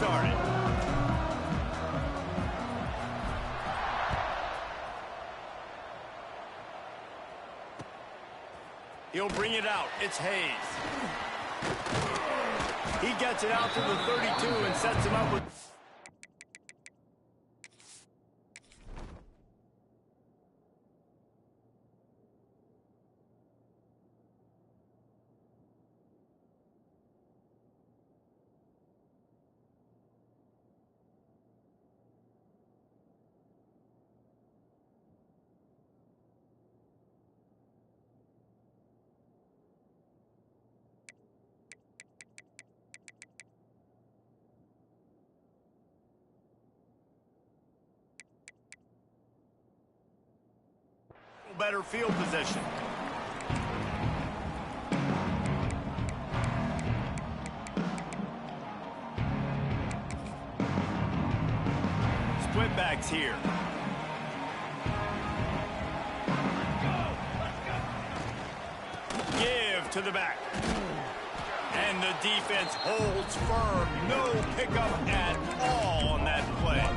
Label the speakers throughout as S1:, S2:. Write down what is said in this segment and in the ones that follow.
S1: started. He'll bring it out. It's Hayes. He gets it out to the 32 and sets him up with... better field position. Split backs here. Give to the back. And the defense holds firm. No pickup at all on that play.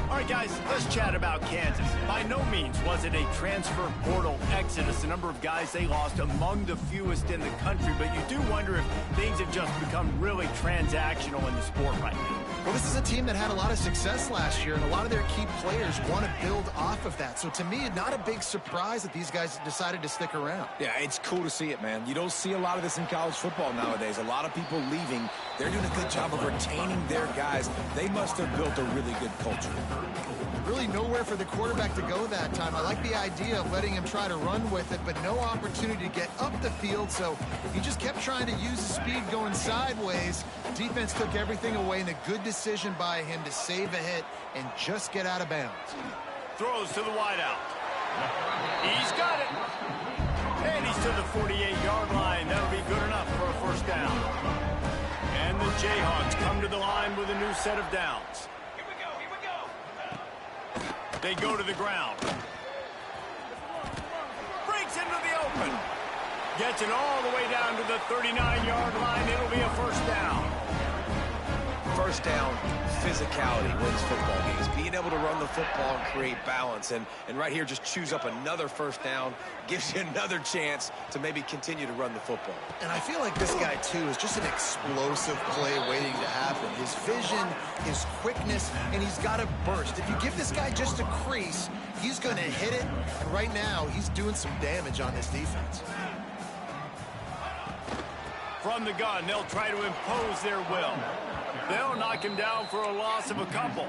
S1: All right, guys, let's chat about Kansas. By no means was it a transfer portal exodus. The number of guys they lost among the fewest in the country, but you do wonder if things have just become really transactional in the sport right now.
S2: Well, this is a team that had a lot of success last year, and a lot of their key players want to build off of that. So to me, not a big surprise that these guys decided to stick around.
S3: Yeah, it's cool to see it, man. You don't see a lot of this in college football nowadays. A lot of people leaving. They're doing a good job of retaining their guys. They must have built a really good culture.
S2: Really nowhere for the quarterback to go that time. I like the idea of letting him try to run with it, but no opportunity to get up the field, so he just kept trying to use the speed going sideways. Defense took everything away, and a good decision by him to save a hit and just get out of bounds.
S1: Throws to the wideout. He's got it. And he's to the 48-yard line. That'll be good enough for a first down. And the Jayhawks come to the line with a new set of downs. They go to the ground. Breaks into the open. Gets it all the way down to the 39-yard line. It'll be a first down.
S3: First down, physicality wins football games. Being able to run the football and create balance. And right here, just choose up another first down. Gives you another chance to maybe continue to run the football.
S2: And I feel like this guy, too, is just an explosive play waiting to happen. His vision, his quickness, and he's got a burst. If you give this guy just a crease, he's going to hit it. And right now, he's doing some damage on this defense.
S1: From the gun, they'll try to impose their will. They'll knock him down for a loss of a couple.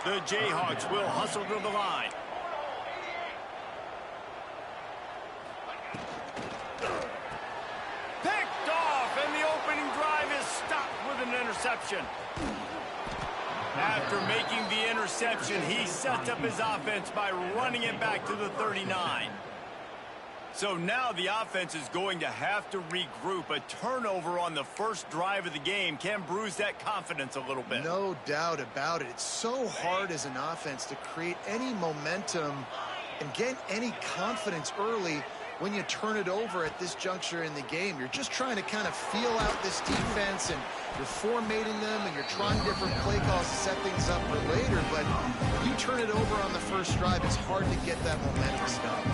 S1: The Jayhawks will hustle to the line. Picked off, and the opening drive is stopped with an interception. After making the interception, he sets up his offense by running it back to the 39. So now the offense is going to have to regroup. A turnover on the first drive of the game can bruise that confidence a little bit.
S2: No doubt about it. It's so hard as an offense to create any momentum and get any confidence early when you turn it over at this juncture in the game. You're just trying to kind of feel out this defense, and you're formatting them, and you're trying different play calls to set things up for later. But when you turn it over on the first drive, it's hard to get that momentum stopped.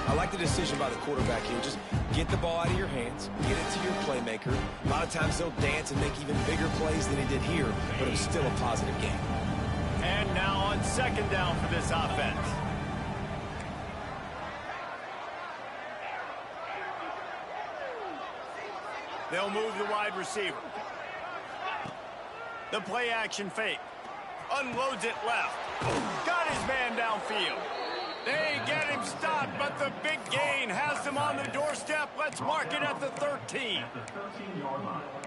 S3: I like the decision by the quarterback here. Just get the ball out of your hands, get it to your playmaker. A lot of times they'll dance and make even bigger plays than he did here, but it was still a positive game.
S1: And now on second down for this offense. They'll move the wide receiver. The play action fake. Unloads it left. Got his man downfield. They get him stopped, but the big gain has them on the doorstep. Let's mark it at the 13.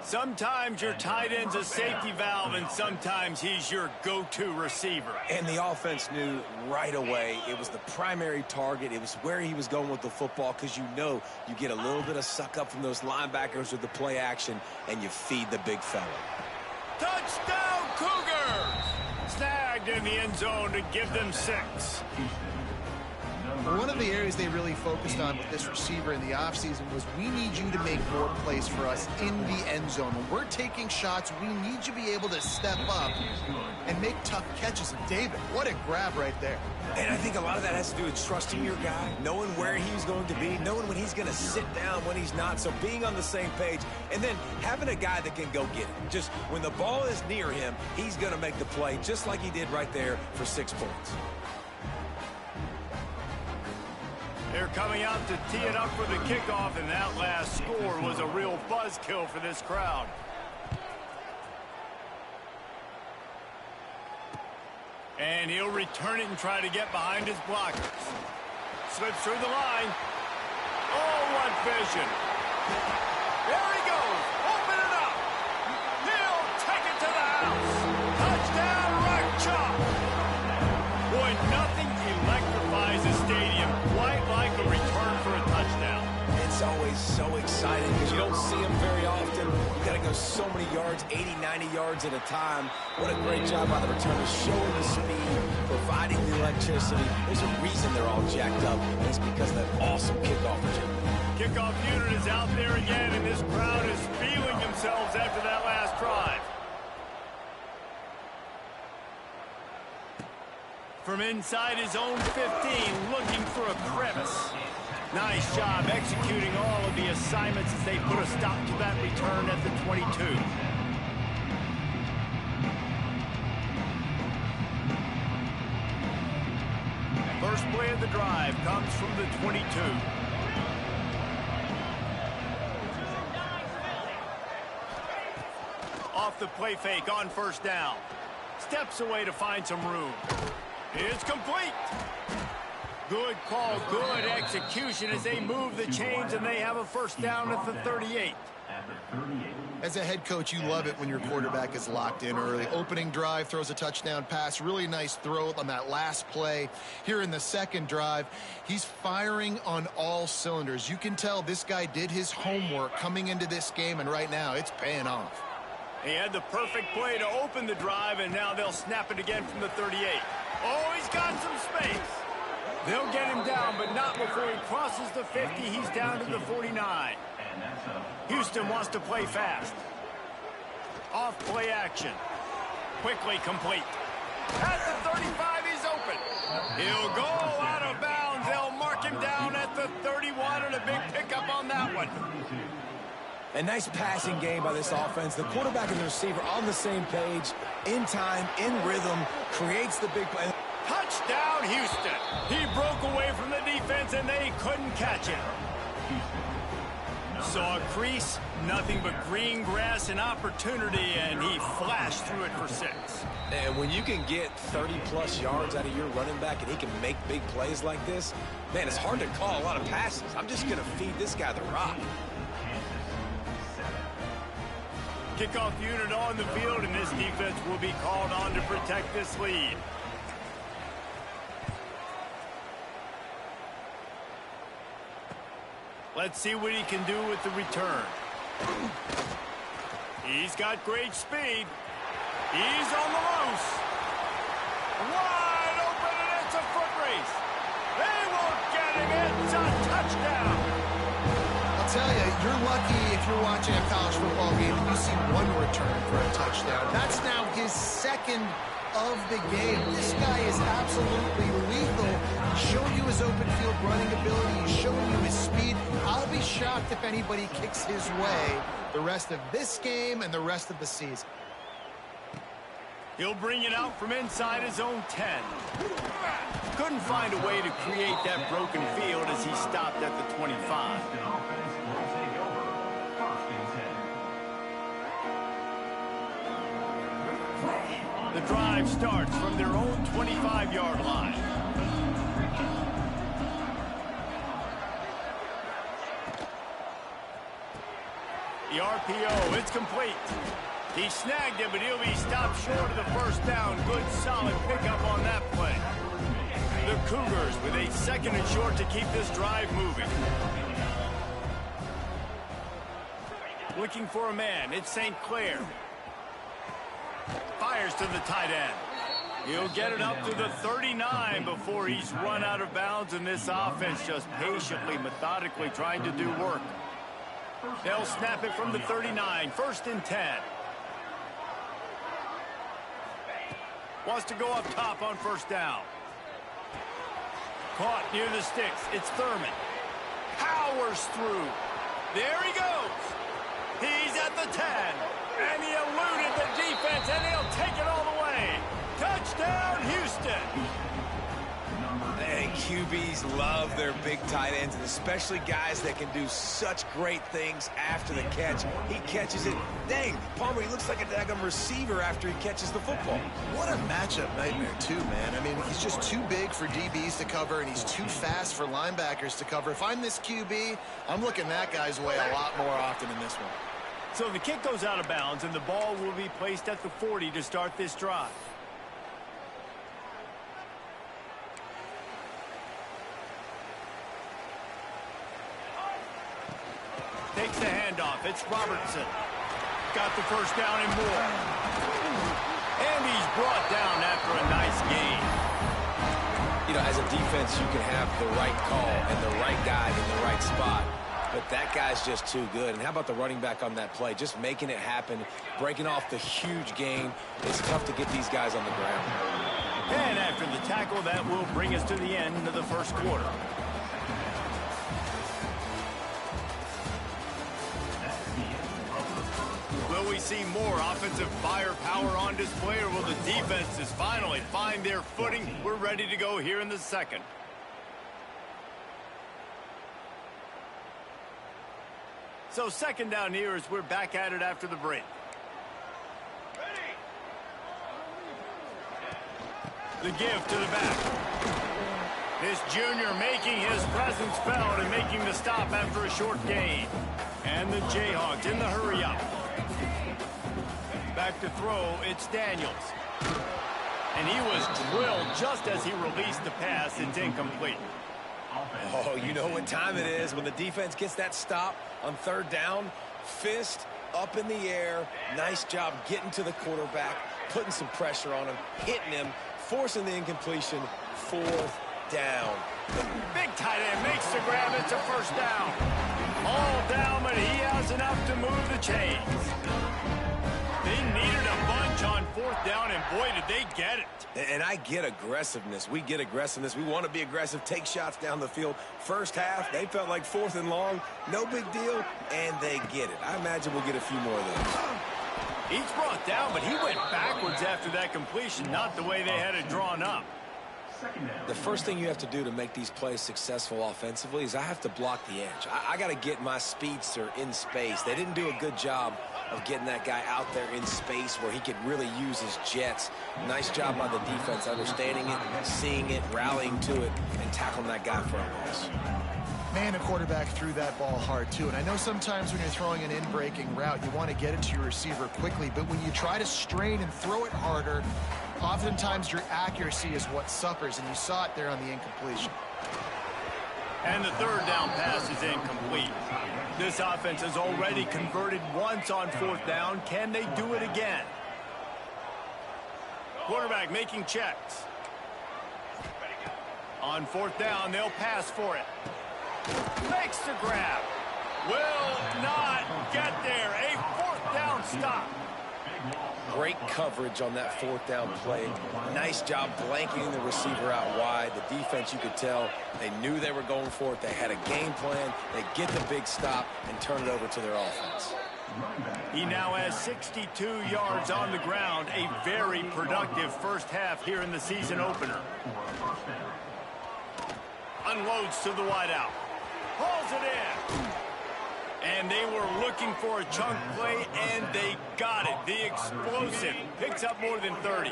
S1: Sometimes your tight end's a safety valve, and sometimes he's your go-to receiver.
S3: And the offense knew right away it was the primary target. It was where he was going with the football, because you know you get a little bit of suck up from those linebackers with the play action, and you feed the big fella.
S1: Touchdown, Cougars! Snagged in the end zone to give them 6.
S2: One of the areas they really focused on with this receiver in the offseason was we need you to make more plays for us in the end zone. When we're taking shots, we need you to be able to step up and make tough catches. And David, what a grab right there.
S3: And I think a lot of that has to do with trusting your guy, knowing where he's going to be, knowing when he's going to sit down, when he's not. So being on the same page, and then having a guy that can go get it. Just when the ball is near him, he's going to make the play just like he did right there for 6 points.
S1: They're coming out to tee it up for the kickoff, and that last score was a real buzzkill for this crowd. And he'll return it and try to get behind his blockers. Slips through the line. Oh, what vision. There he goes. Open it up. He'll take it to the house. Touchdown, Rock Chalk. Boy, nothing electrifies a stadium quite like a return for a touchdown.
S3: It's always so exciting because you don't see them very often. You got to go so many yards, 80, 90 yards at a time. What a great job by the returners, showing the speed, providing the electricity. There's a reason they're all jacked up, and it's because of that awesome kickoff return.
S1: Kickoff unit is out there again, and this crowd is feeling themselves after that last drive. From inside his own 15, looking for a crevice. Nice job executing all of the assignments as they put a stop to that return at the 22. First play of the drive comes from the 22. Off the play fake on first down. Steps away to find some room. It's complete. Good call, good execution as they move the chains, and they have a first down at the 38.
S2: As a head coach, you love it when your quarterback is locked in early. Opening drive, throws a touchdown pass. Really nice throw on that last play. Here in the second drive, he's firing on all cylinders. You can tell this guy did his homework coming into this game, and right now it's paying off.
S1: He had the perfect play to open the drive, and now they'll snap it again from the 38. Oh, he's got some space. They'll get him down, but not before he crosses the 50. He's down to the 49. Houston wants to play fast. Off play action. Quickly complete. At the 35, he's open. He'll go out of bounds. They'll mark him down at the 31, and a big pickup on that one.
S3: A nice passing game by this offense. The quarterback and the receiver on the same page, in time, in rhythm, creates the big play.
S1: Touchdown, Houston. He broke away from the defense, and they couldn't catch him. Saw a crease, nothing but green grass and opportunity, and he flashed through it for 6.
S3: And when you can get 30-plus yards out of your running back and he can make big plays like this, man, it's hard to call a lot of passes. I'm just going to feed this guy the rock.
S1: Kickoff unit on the field, and this defense will be called on to protect this lead. Let's see what he can do with the return. He's got great speed. He's on the loose. Wide open, and it's a foot race. They won't get him. It's a touchdown.
S2: I'll tell you, you're lucky if you're watching a college football game and you see one return for a touchdown. That's now his second of the game. This guy is absolutely lethal. He's showing you his open field running ability. He's showing you his speed. I'll be shocked if anybody kicks his way the rest of this game and the rest of the season.
S1: He'll bring it out from inside his own 10. Couldn't find a way to create that broken field as he stopped at the 25. The drive starts from their own 25-yard line. The RPO, it's complete. He snagged it, but he'll be stopped short of the first down. Good, solid pickup on that play. The Cougars with a second and short to keep this drive moving. Looking for a man. It's St. Clair. Fires to the tight end. He'll get it up to the 39 before he's run out of bounds, and this offense just patiently, methodically trying to do work. They'll snap it from the 39, 1st and 10. Wants to go up top on 1st down. Caught near the sticks. It's Thurman. Powers through. There he goes. He's at the 10. And he eluded the defense, and he'll take it all the way. Touchdown, Houston.
S3: And QBs love their big tight ends, and especially guys that can do such great things after the catch. He catches it. Dang, Palmer, he looks like a daggum receiver after he catches the football.
S2: What a matchup nightmare, too, man. I mean, he's just too big for DBs to cover, and he's too fast for linebackers to cover. If I'm this QB, I'm looking that guy's way a lot more often in this one.
S1: So the kick goes out of bounds, and the ball will be placed at the 40 to start this drive. Takes the handoff. It's Robertson. Got the 1st down and more. And he's brought down after a nice gain.
S3: You know, as a defense, you can have the right call and the right guy in the right spot. But that guy's just too good. And how about the running back on that play? Just making it happen, breaking off the huge gain. It's tough to get these guys on the ground.
S1: And after the tackle, that will bring us to the end of the 1st quarter. Will we see more offensive firepower on display, or will the defenses finally find their footing? We're ready to go here in the 2nd. So 2nd down here as we're back at it after the break. The give to the back. This junior making his presence felt and making the stop after a short gain. And the Jayhawks in the hurry up. Back to throw, it's Daniels. And he was drilled just as he released the pass. It's incomplete.
S3: Oh, you know what time it is when the defense gets that stop on 3rd down. Fist up in the air. Nice job getting to the quarterback, putting some pressure on him, hitting him, forcing the incompletion. 4th down.
S1: Big tight end makes the grab. It's a 1st down. All down, but he has enough to move the chains. They needed a bunch on 4th down, and boy, did they get it.
S3: And I get aggressiveness. We get aggressiveness. We want to be aggressive, take shots down the field. 1st half, they felt like 4th and long. No big deal, and they get it. I imagine we'll get a few more of those.
S1: He's brought down, but he went backwards after that completion, not the way they had it drawn up.
S3: The first thing you have to do to make these plays successful offensively is I have to block the edge. I got to get my speedster in space. They didn't do a good job of getting that guy out there in space where he could really use his jets. Nice job by the defense understanding it, seeing it, rallying to it, and tackling that guy for a loss.
S2: Man, a quarterback threw that ball hard, too. And I know sometimes when you're throwing an in-breaking route, you want to get it to your receiver quickly. But when you try to strain and throw it harder, oftentimes your accuracy is what suffers, and you saw it there on the incompletion.
S1: And the 3rd down pass is incomplete. This offense has already converted once on 4th down. Can they do it again? Quarterback making checks. On 4th down, they'll pass for it. Makes the grab. Will not get there. A 4th down stop.
S3: Great coverage on that 4th down play. Nice job blanketing the receiver out wide. The defense, you could tell, they knew they were going for it. They had a game plan. They get the big stop and turn it over to their offense.
S1: He now has 62 yards on the ground. A very productive 1st half here in the season opener. Unloads to the wideout. Hauls it in. And they were looking for a chunk play, and they got it. The explosive picks up more than 30.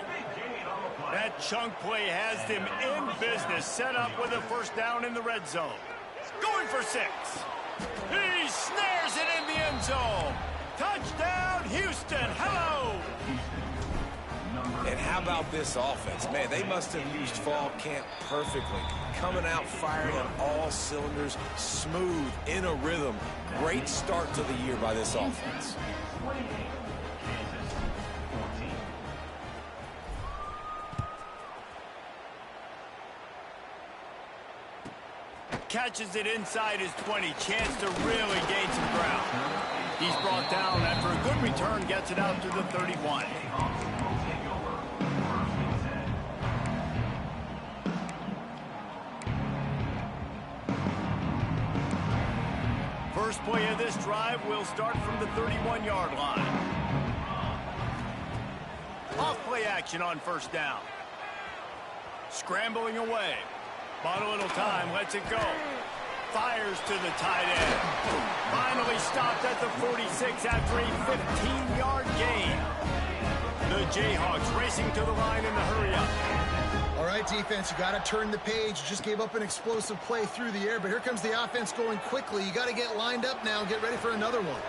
S1: That chunk play has them in business, set up with a 1st down in the red zone. Going for 6. He snares it in the end zone. Touchdown, Houston. Hello.
S3: And how about this offense? Man, they must have used fall camp perfectly. Coming out, firing on all cylinders, smooth, in a rhythm. Great start to the year by this offense.
S1: catches it inside his 20. Chance to really gain some ground. He's brought down after a good return, gets it out to the 31. First play of this drive will start from the 31-yard line. Off play action on first down. Scrambling away. Bought a little time, lets it go. Fires to the tight end. Finally stopped at the 46 after a 15-yard gain. The Jayhawks racing to the line in the hurry-up.
S2: All right, defense, you got to turn the page. You just gave up an explosive play through the air, but here comes the offense going quickly. You got to get lined up now and get ready for another one.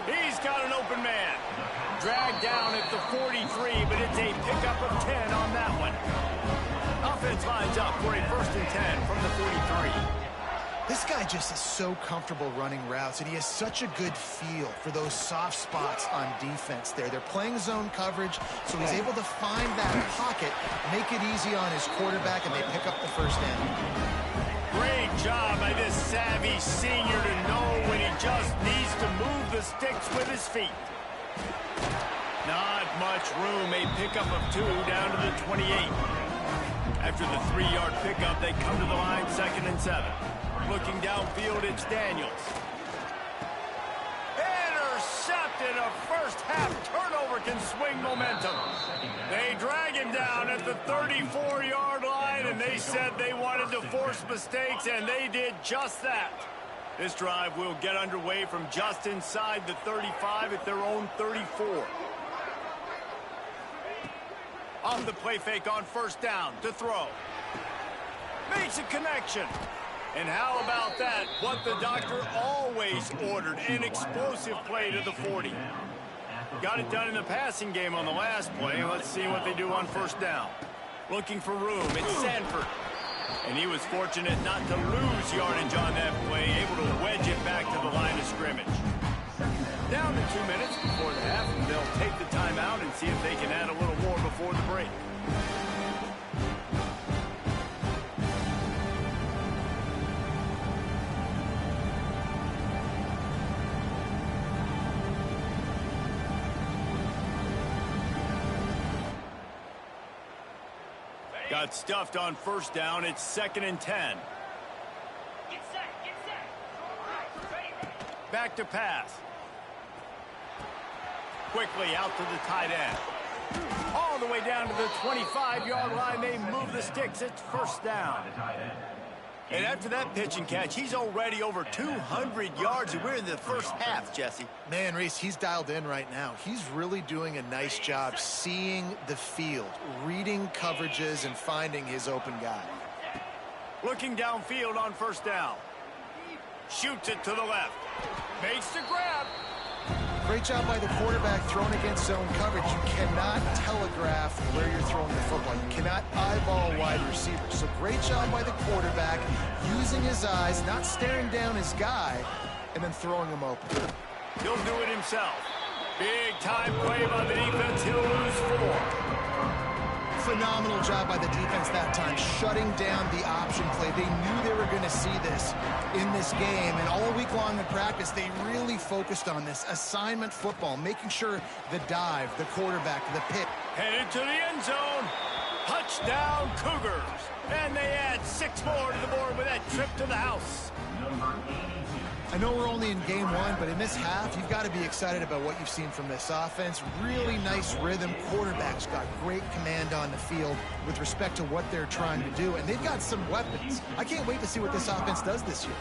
S1: He's got an open man. Dragged down at the 43, but it's a pickup of 10 on that one. Offense lines up for a 1st and 10 from the 43.
S2: This guy just is so comfortable running routes, and he has such a good feel for those soft spots on defense there. They're playing zone coverage, so he's able to find that pocket, make it easy on his quarterback, and they pick up the first down.
S1: Great job by this savvy senior to know when he just needs to move the sticks with his feet. Not much room, a pickup of 2 down to the 28. After the 3-yard pickup, they come to the line 2nd and 7. Looking downfield, it's Daniels. Intercepted. A first-half turnover can swing momentum. They drag him down at the 34-yard line, and they said they wanted to force mistakes, and they did just that. This drive will get underway from just inside the 35 at their own 34. Off the play fake on first down to throw. Makes a connection. And how about that? What the doctor always ordered, an explosive play to the 40. Got it done in the passing game on the last play. Let's see what they do on first down. Looking for room. It's Sanford. And he was fortunate not to lose yardage on that play, able to wedge it back to the line of scrimmage. Down to 2 minutes before the half, and they'll take the timeout and see if they can add a little more before the break. Got stuffed on first down. It's 2nd and 10. Get set. Back to pass. Quickly out to the tight end. All the way down to the 25-yard line. They move the sticks. It's first down. And after that pitch and catch, he's already over 200 yards, and we're in the first half, Jesse.
S2: Man, Reese, he's dialed in right now. He's really doing a nice job seeing the field, reading coverages, and finding his open guy.
S1: Looking downfield on first down. Shoots it to the left. Makes the grab.
S2: Great job by the quarterback throwing against zone coverage. You cannot telegraph where you're throwing the football. You cannot eyeball wide receiver. So great job by the quarterback using his eyes, not staring down his guy, and then throwing him open.
S1: He'll do it himself. Big time play by the defense. He'll lose 4.
S2: Phenomenal job by the defense that time, shutting down the option play. They knew they were going to see this in this game, and all week long in practice, they really focused on this assignment football, making sure the dive, the quarterback, the pick.
S1: Headed to the end zone. Touchdown, Cougars. And they add 6 more to the board with that trip to the house.
S2: I know we're only in game 1, but in this half, you've got to be excited about what you've seen from this offense. Really nice rhythm. Quarterback's got great command on the field with respect to what they're trying to do, and they've got some weapons. I can't wait to see what this offense does this year.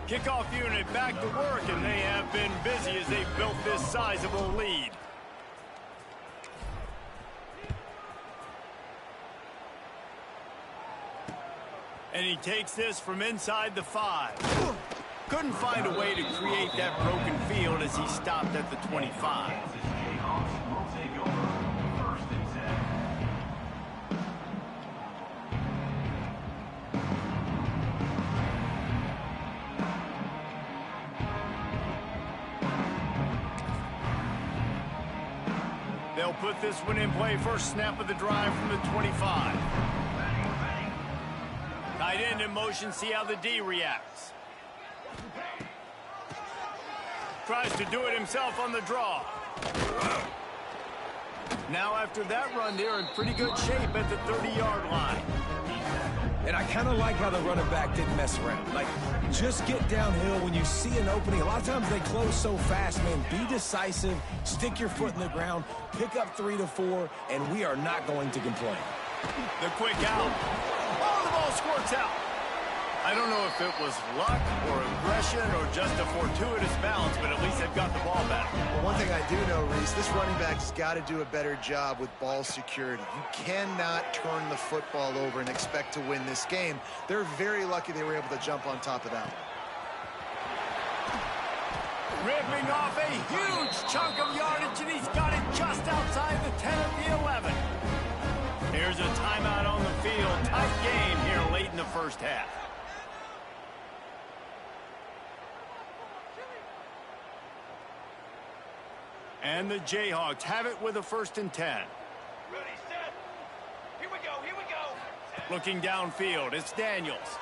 S1: Kickoff unit back to work, and they have been busy as they've built this sizable lead. And he takes this from inside the 5. Couldn't find a way to create that broken field as he stopped at the 25. They'll put this one in play. First snap of the drive from the 25. Tight end in motion. See how the D reacts. Tries to do it himself on the draw. Now after that run, they're in pretty good shape at the 30-yard line.
S3: And I kind of like how the running back didn't mess around. Like, just get downhill when you see an opening. A lot of times they close so fast, man. Be decisive, stick your foot in the ground, pick up 3 to 4, and we are not going to complain.
S1: The quick out. Oh, the ball squirts out. I don't know if it was luck or aggression or just a fortuitous bounce, but at least they've got the ball back.
S2: Well, one thing I do know, Reese, this running back's got to do a better job with ball security. You cannot turn the football over and expect to win this game. They're very lucky they were able to jump on top of that one.
S1: Ripping off a huge chunk of yardage, and he's got it just outside the 10 of the 11. Here's a timeout on the field. Tight game here late in the first half. And the Jayhawks have it with a 1st and 10.
S4: Ready, set. Here we go, here we go.
S1: Looking downfield, it's Daniels.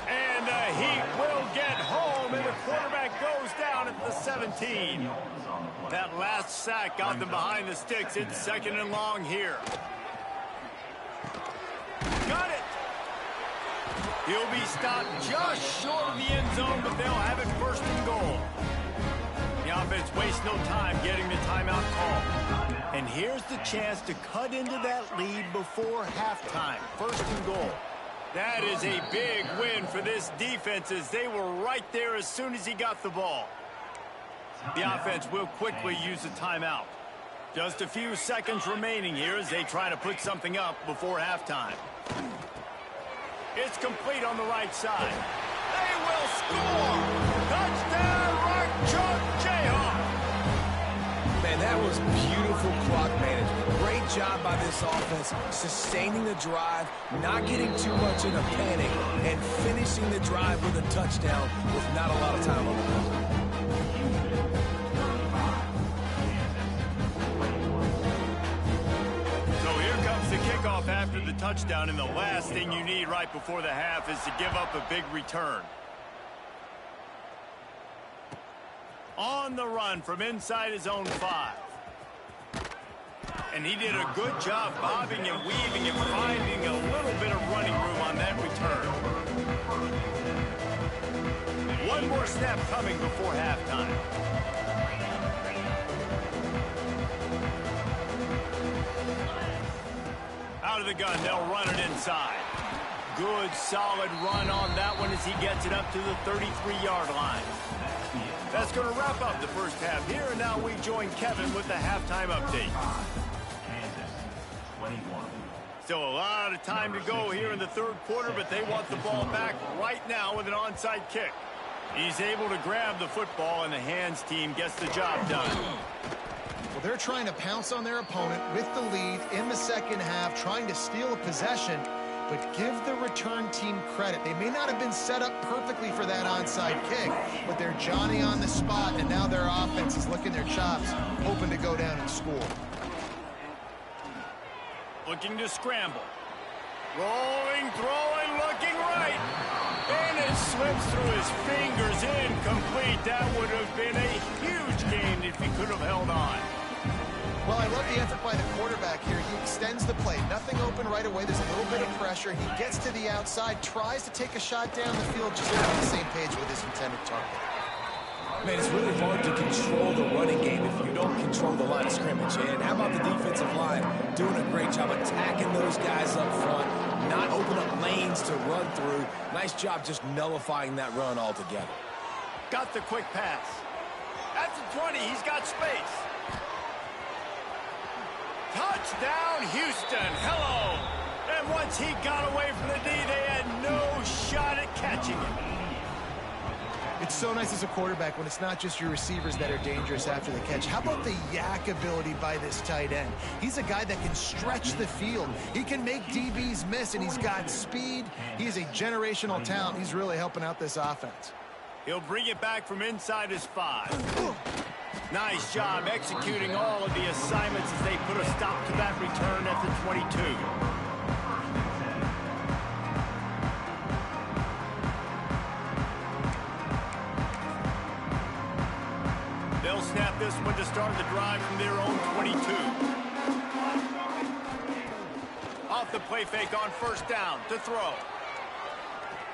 S1: And the Heat will get home, and the quarterback goes down at the 17. That last sack got them behind the sticks. It's 2nd and long here. Got it. He'll be stopped just short of the end zone, but they'll have it 1st and goal. The offense wastes no time getting the timeout call. And here's the chance to cut into that lead before halftime. 1st and goal. That is a big win for this defense, as they were right there as soon as he got the ball. The offense will quickly use a timeout. Just a few seconds remaining here as they try to put something up before halftime. It's complete on the right side. They will score! Touchdown, Rock Chalk Jayhawk!
S3: Man, that was beautiful clock management. Great job by this offense, sustaining the drive, not getting too much in a panic, and finishing the drive with a touchdown with not a lot of time on the clock.
S1: Kickoff after the touchdown, and the last thing you need right before the half is to give up a big return. On the run from inside his own 5. And he did a good job bobbing and weaving and finding a little bit of running room on that return. One more snap coming before halftime. Out of the gun, they'll run it inside. Good, solid run on that one as he gets it up to the 33-yard line. That's going to wrap up the first half here, and now we join Kevin with the halftime update. Still a lot of time to go here in the 3rd quarter, but they want the ball back right now with an onside kick. He's able to grab the football, and the hands team gets the job done.
S2: Well, they're trying to pounce on their opponent with the lead in the 2nd half, trying to steal a possession, but give the return team credit. They may not have been set up perfectly for that onside kick, but they're Johnny on the spot, and now their offense is licking their chops, hoping to go down and score.
S1: Looking to scramble. Rolling, throwing, looking right. And it slips through his fingers, incomplete. That would have been a huge gain if he could have held on.
S2: Well, I love the effort by the quarterback here. He extends the play. Nothing open right away. There's a little bit of pressure. He gets to the outside, tries to take a shot down the field, just not on the same page with his intended target.
S3: Man, it's really hard to control the running game if you don't control the line of scrimmage. And how about the defensive line doing a great job attacking those guys up front, not open up lanes to run through. Nice job just nullifying that run altogether.
S1: Got the quick pass. At the 20, he's got space. Touchdown, Houston. Hello. And once he got away from the D, they had no shot at catching him.
S2: It's so nice as a quarterback when it's not just your receivers that are dangerous after the catch. How about the yak ability by this tight end? He's a guy that can stretch the field. He can make DBs miss, and he's got speed. He's a generational talent. He's really helping out this offense.
S1: He'll bring it back from inside his 5. Nice job executing all of the assignments as they put a stop to that return at the 22. They'll snap this one to start the drive from their own 22. Off the play fake on first down to throw.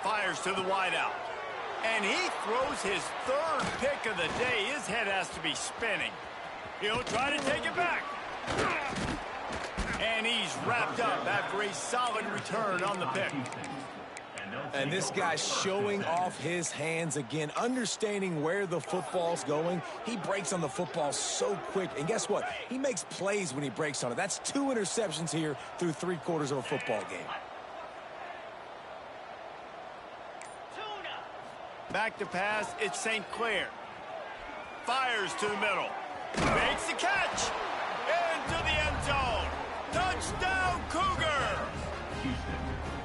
S1: Fires to the wideout. And he throws his third pick of the day. His head has to be spinning. He'll try to take it back. And he's wrapped up after a solid return on the pick.
S3: And this guy's showing off his hands again, understanding where the football's going. He breaks on the football so quick. And guess what? He makes plays when he breaks on it. That's 2 interceptions here through 3 quarters of a football game.
S1: Back to pass, it's St. Clair. Fires to the middle. Makes the catch. Into the end zone. Touchdown, Cougar!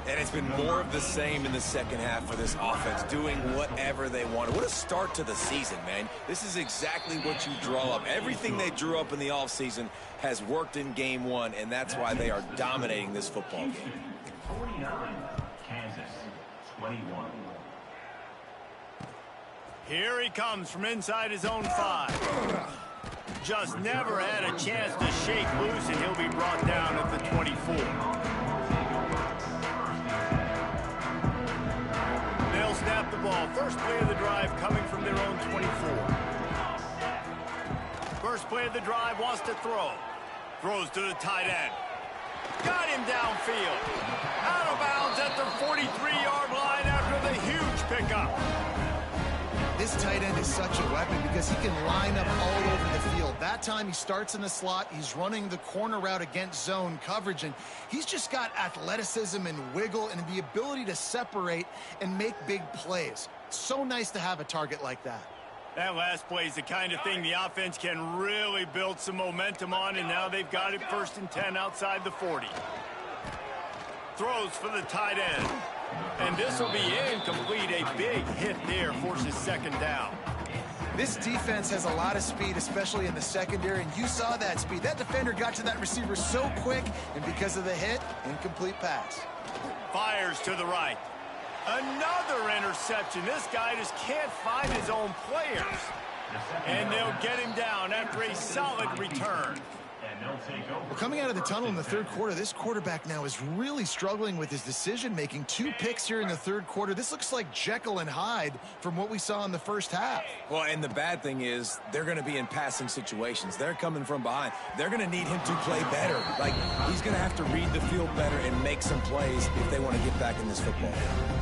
S3: And it's been more of the same in the second half for this offense, doing whatever they want. What a start to the season, man. This is exactly what you draw up. Everything they drew up in the offseason has worked in game 1, and that's why they are dominating this football game.
S5: 49, Kansas, 21.
S1: Here he comes from inside his own 5. Just never had a chance to shake loose, and he'll be brought down at the 24. They'll snap the ball. First play of the drive coming from their own 24. First play of the drive wants to throw. Throws to the tight end. Got him downfield. Out of bounds at the 43-yard line after the huge pickup.
S2: This tight end is such a weapon because he can line up all over the field. That time he starts in the slot. He's running the corner route against zone coverage, and he's just got athleticism and wiggle and the ability to separate and make big plays. So nice to have a target like that.
S1: That last play is the kind of thing the offense can really build some momentum on, and now they've got it 1st and 10 outside the 40. Throws for the tight end. And this will be incomplete. A big hit there forces 2nd down.
S2: This defense has a lot of speed, especially in the secondary, and you saw that speed. That defender got to that receiver so quick, and because of the hit, incomplete pass.
S1: Fires to the right. Another interception. This guy just can't find his own players. And they'll get him down after a solid return.
S2: Well, coming out of the tunnel in the 3rd quarter, this quarterback now is really struggling with his decision-making. 2 picks here in the 3rd quarter. This looks like Jekyll and Hyde from what we saw in the first half.
S3: Well, and the bad thing is they're going to be in passing situations. They're coming from behind. They're going to need him to play better. Like, he's going to have to read the field better and make some plays if they want to get back in this football game.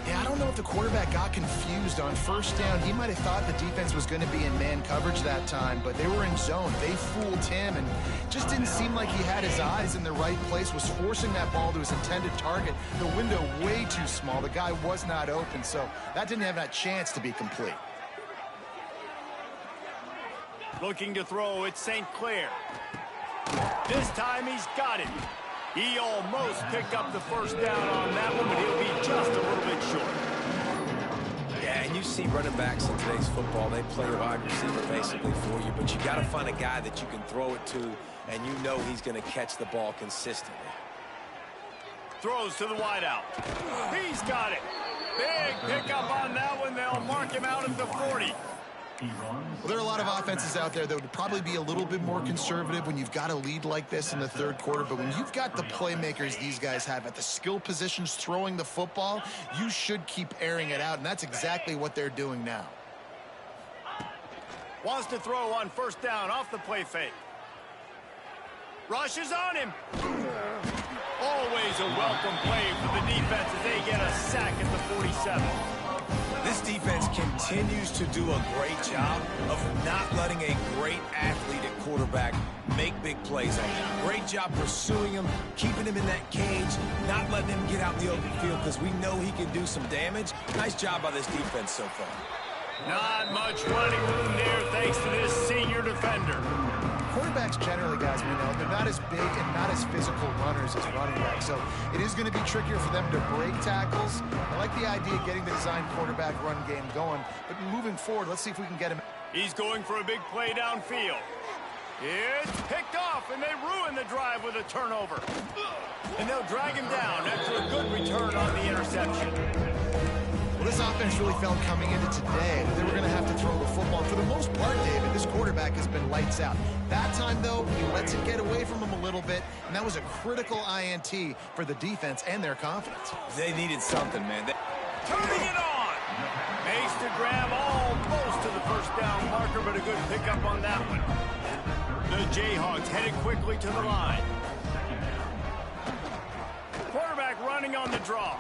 S2: Yeah, I don't know if the quarterback got confused on first down. He might have thought the defense was going to be in man coverage that time, but they were in zone. They fooled him, and just didn't seem like he had his eyes in the right place, was forcing that ball to his intended target. The window way too small. The guy was not open, so that didn't have that chance to be complete.
S1: Looking to throw, it's St. Clair. This time he's got it. He almost picked up the 1st down on that one, but he'll be just a little bit short.
S3: Yeah, and you see running backs in today's football, they play a wide receiver basically for you, but you got to find a guy that you can throw it to, and you know he's going to catch the ball consistently.
S1: Throws to the wideout. He's got it. Big pickup on that one. They'll mark him out at the 40.
S2: Well, there are a lot of offenses out there that would probably be a little bit more conservative when you've got a lead like this in the 3rd quarter, but when you've got the playmakers these guys have at the skill positions throwing the football, you should keep airing it out, and that's exactly what they're doing now.
S1: Wants to throw on 1st down off the play fake. Rushes on him. Always a welcome play for the defense as they get a sack at the 47.
S3: This defense continues to do a great job of not letting a great athlete at quarterback make big plays on him. Great job pursuing him, keeping him in that cage, not letting him get out in the open field because we know he can do some damage. Nice job by this defense so far.
S1: Not much running room there thanks to this senior defender.
S2: Quarterbacks generally, guys, we know, they're not as big and not as physical runners as running backs, so it is going to be trickier for them to break tackles. I like the idea of getting the design quarterback run game going, but moving forward, let's see if we can get him.
S1: He's going for a big play downfield. It's picked off, and they ruin the drive with a turnover. And they'll drag him down after a good return on the interception.
S2: Well, this offense really felt coming into today that they were going to have to throw the football. For the most part, David, this quarterback has been lights out. That time, though, he lets it get away from him a little bit, and that was a critical INT for the defense and their confidence.
S3: They needed something, man.
S1: Turning it on. Makes the grab almost to the first down marker, but a good pickup on that one. The Jayhawks headed quickly to the line. Quarterback running on the draw.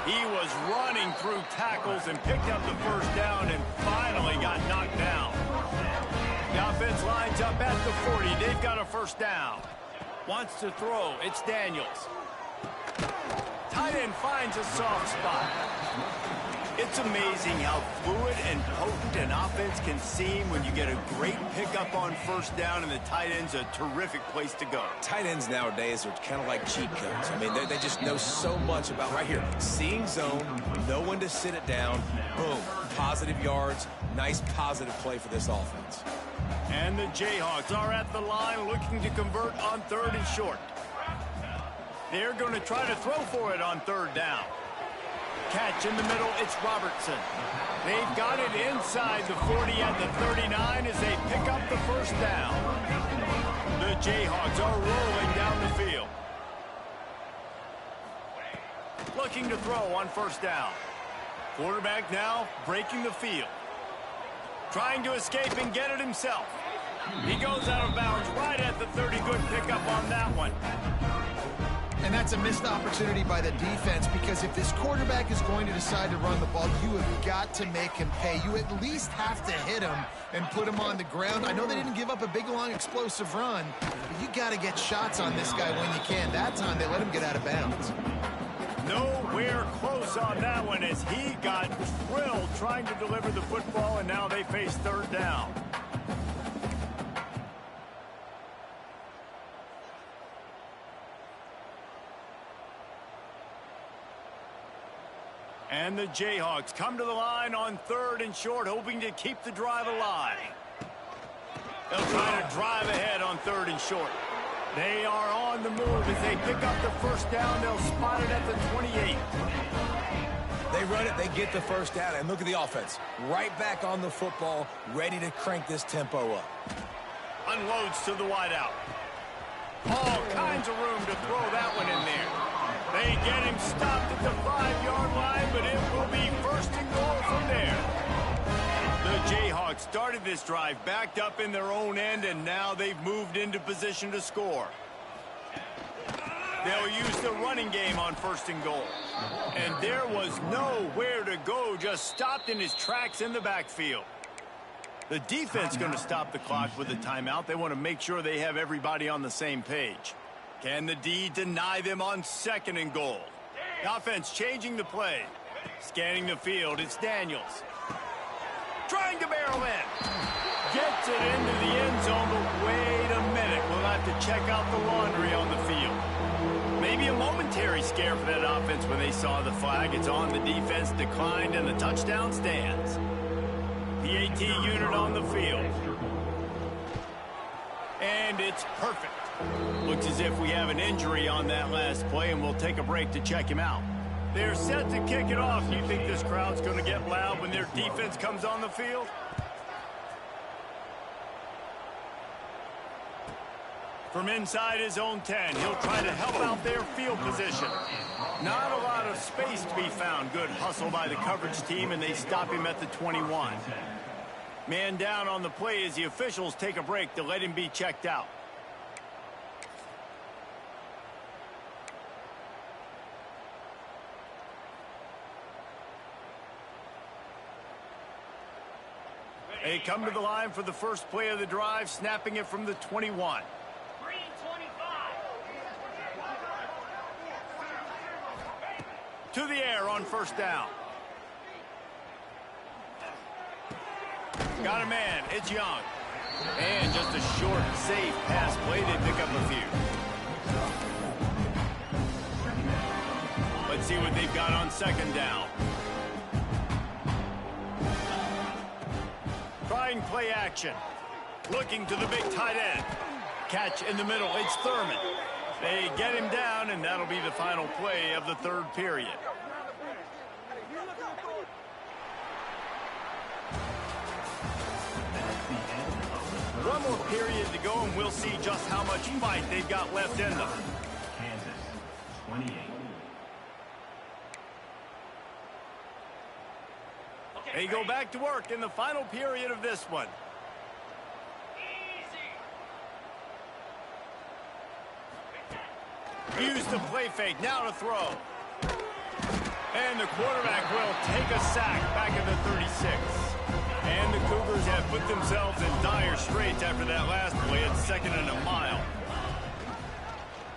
S1: He was running through tackles and picked up the first down and finally got knocked down. The offense lines up at the 40. They've got a first down. Wants to throw. It's Daniels. Tight end finds a soft spot. It's amazing how fluid and potent an offense can seem when you get a great pickup on first down, and the tight end's a terrific place to go.
S3: Tight ends nowadays are kind of like cheat codes. I mean, they just know so much about right here. Seeing zone, know when to sit it down, boom, positive yards, nice positive play for this offense.
S1: And the Jayhawks are at the line looking to convert on 3rd and short. They're going to try to throw for it on 3rd down. Catch in the middle, it's Robertson. They've got it inside the 40 at the 39 as they pick up the first down. The Jayhawks are rolling down the field. Looking to throw on first down. Quarterback now breaking the field. Trying to escape and get it himself. He goes out of bounds right at the 30. Good pickup on that one.
S2: And that's a missed opportunity by the defense, because if this quarterback is going to decide to run the ball, you have got to make him pay. You at least have to hit him and put him on the ground. I know they didn't give up a big, long, explosive run, but you got to get shots on this guy when you can. That time, they let him get out of bounds.
S1: Nowhere close on that one as he got drilled trying to deliver the football, and now they face 3rd down. And the Jayhawks come to the line on 3rd and short, hoping to keep the drive alive. They'll try to drive ahead on 3rd and short. They are on the move as they pick up the first down. They'll spot it at the 28.
S3: They run it, they get the first down, and look at the offense. Right back on the football, ready to crank this tempo up.
S1: Unloads to the wideout. All kinds of room to throw that one in there. They get him stopped at the 5-yard line, but it will be 1st and goal from there. The Jayhawks started this drive backed up in their own end, and now they've moved into position to score. They'll use the running game on 1st and goal. And there was nowhere to go, just stopped in his tracks in the backfield. The defense going to stop the clock with a timeout. They want to make sure they have everybody on the same page. Can the D deny them on 2nd and goal? The offense changing the play. Scanning the field, it's Daniels. Trying to barrel in. Gets it into the end zone, but wait a minute. We'll have to check out the laundry on the field. Maybe a momentary scare for that offense when they saw the flag. It's on, the defense declined, and the touchdown stands. PAT unit on the field. And it's perfect. Looks as if we have an injury on that last play, and we'll take a break to check him out. They're set to kick it off. You think this crowd's going to get loud when their defense comes on the field? From inside his own 10, he'll try to help out their field position. Not a lot of space to be found. Good hustle by the coverage team, and they stop him at the 21. Man down on the play as the officials take a break to let him be checked out. They come to the line for the first play of the drive, snapping it from the 21. To the air on 1st down. Got a man, it's Young. And just a short, safe pass play, they pick up a few. Let's see what they've got on 2nd down. Showing play action. Looking to the big tight end. Catch in the middle. It's Thurman. They get him down, and that'll be the final play of the third period. One more period to go, and we'll see just how much fight they've got left in them.
S5: Kansas, 28.
S1: They go back to work in the final period of this one. Use the play fake, now to throw. And the quarterback will take a sack back at the 36. And the Cougars have put themselves in dire straits after that last play at 2nd and a mile.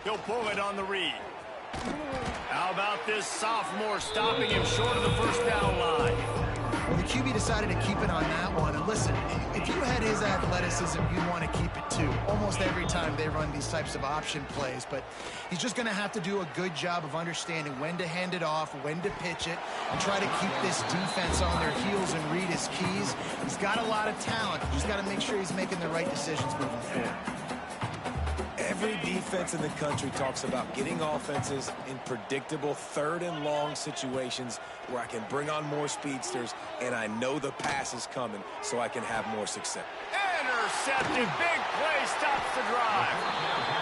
S1: He'll pull it on the read. How about this sophomore stopping him short of the first down line?
S2: Well, the QB decided to keep it on that one. And listen, if you had his athleticism, you'd want to keep it too. Almost every time they run these types of option plays. But he's just going to have to do a good job of understanding when to hand it off, when to pitch it, and try to keep this defense on their heels and read his keys. He's got a lot of talent. He's got to make sure he's making the right decisions moving forward.
S3: Every defense in the country talks about getting offenses in predictable 3rd and long situations where I can bring on more speedsters and I know the pass is coming so I can have more success.
S1: Intercepted. Big play stops the drive.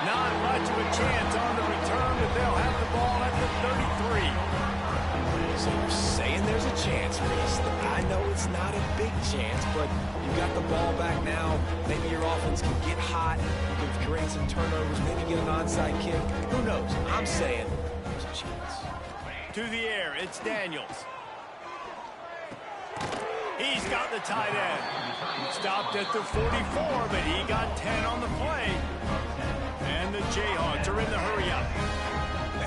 S1: Not much of a chance on the return, but they'll have the ball at the 33.
S3: So you're saying there's a chance, Reese. I know it's not a big chance, but you got the ball back now. Maybe your offense can get hot. You can create some turnovers, maybe get an onside kick. Who knows? I'm saying there's a chance.
S1: To the air, it's Daniels. He's got the tight end. Stopped at the 44, but he got 10 on the play. And the Jayhawks are in the hurry-up.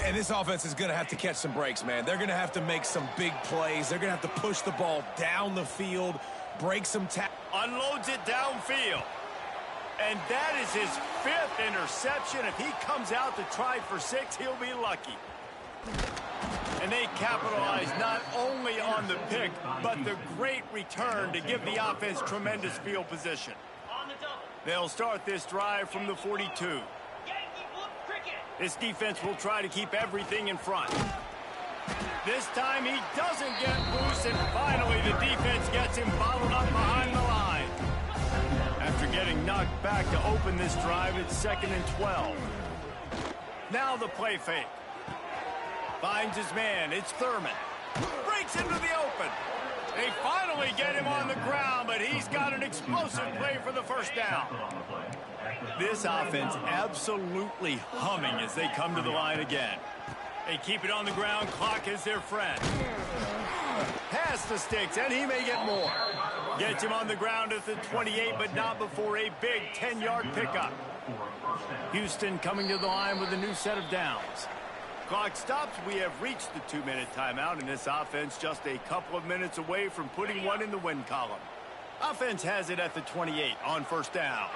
S3: And this offense is going to have to catch some breaks, man. They're going to have to make some big plays. They're going to have to push the ball down the field, break some tackles.
S1: Unloads it downfield. And that is his 5th interception. If he comes out to try for 6, he'll be lucky. And they capitalize not only on the pick, but the great return to give the offense tremendous field position. They'll start this drive from the 42. This defense will try to keep everything in front. This time he doesn't get loose, and finally the defense gets him bottled up behind the line. After getting knocked back to open this drive, it's 2nd and 12. Now the play fake. Finds his man. It's Thurman. Breaks into the open. They finally get him on the ground, but he's got an explosive play for the first down. This offense absolutely humming as they come to the line again. They keep it on the ground. Clock is their friend. Pass the sticks, and he may get more. Gets him on the ground at the 28, but not before a big 10-yard pickup. Houston coming to the line with a new set of downs. Clock stops. We have reached the 2-minute timeout, and this offense just a couple of minutes away from putting one in the win column. Offense has it at the 28 on first down.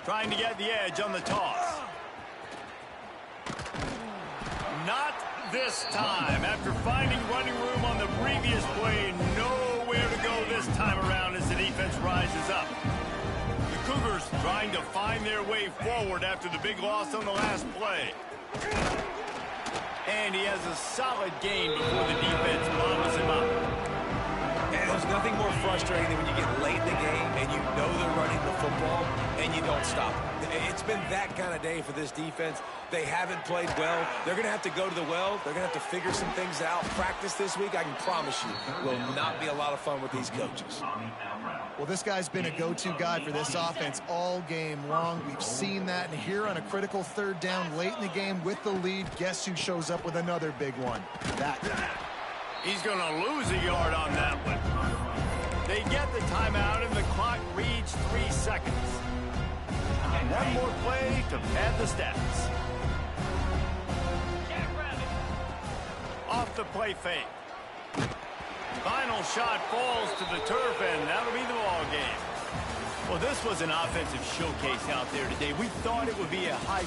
S1: Trying to get the edge on the toss. Not this time. After finding running room on the previous play, nowhere to go this time around as the defense rises up. The Cougars trying to find their way forward after the big loss on the last play. And he has a solid gain before the defense bobbles him up.
S3: And there's nothing more frustrating than when you get late in the game and you know they're running the football and you don't stop. It's been that kind of day for this defense. They haven't played well. They're going to have to go to the well. They're going to have to figure some things out. Practice this week, I can promise you, will not be a lot of fun with these coaches.
S2: Well, this guy's been a go-to guy for this offense all game long. We've seen that, and here on a critical 3rd down late in the game with the lead, guess who shows up with another big one? That guy.
S1: He's going to lose a yard on that one. They get the timeout, and the clock reads 3 seconds. One more play to pad the stats. Off the play fake. Final shot falls to the turf, and that'll be the ball game. Well, this was an offensive showcase out there today. We thought it would be a high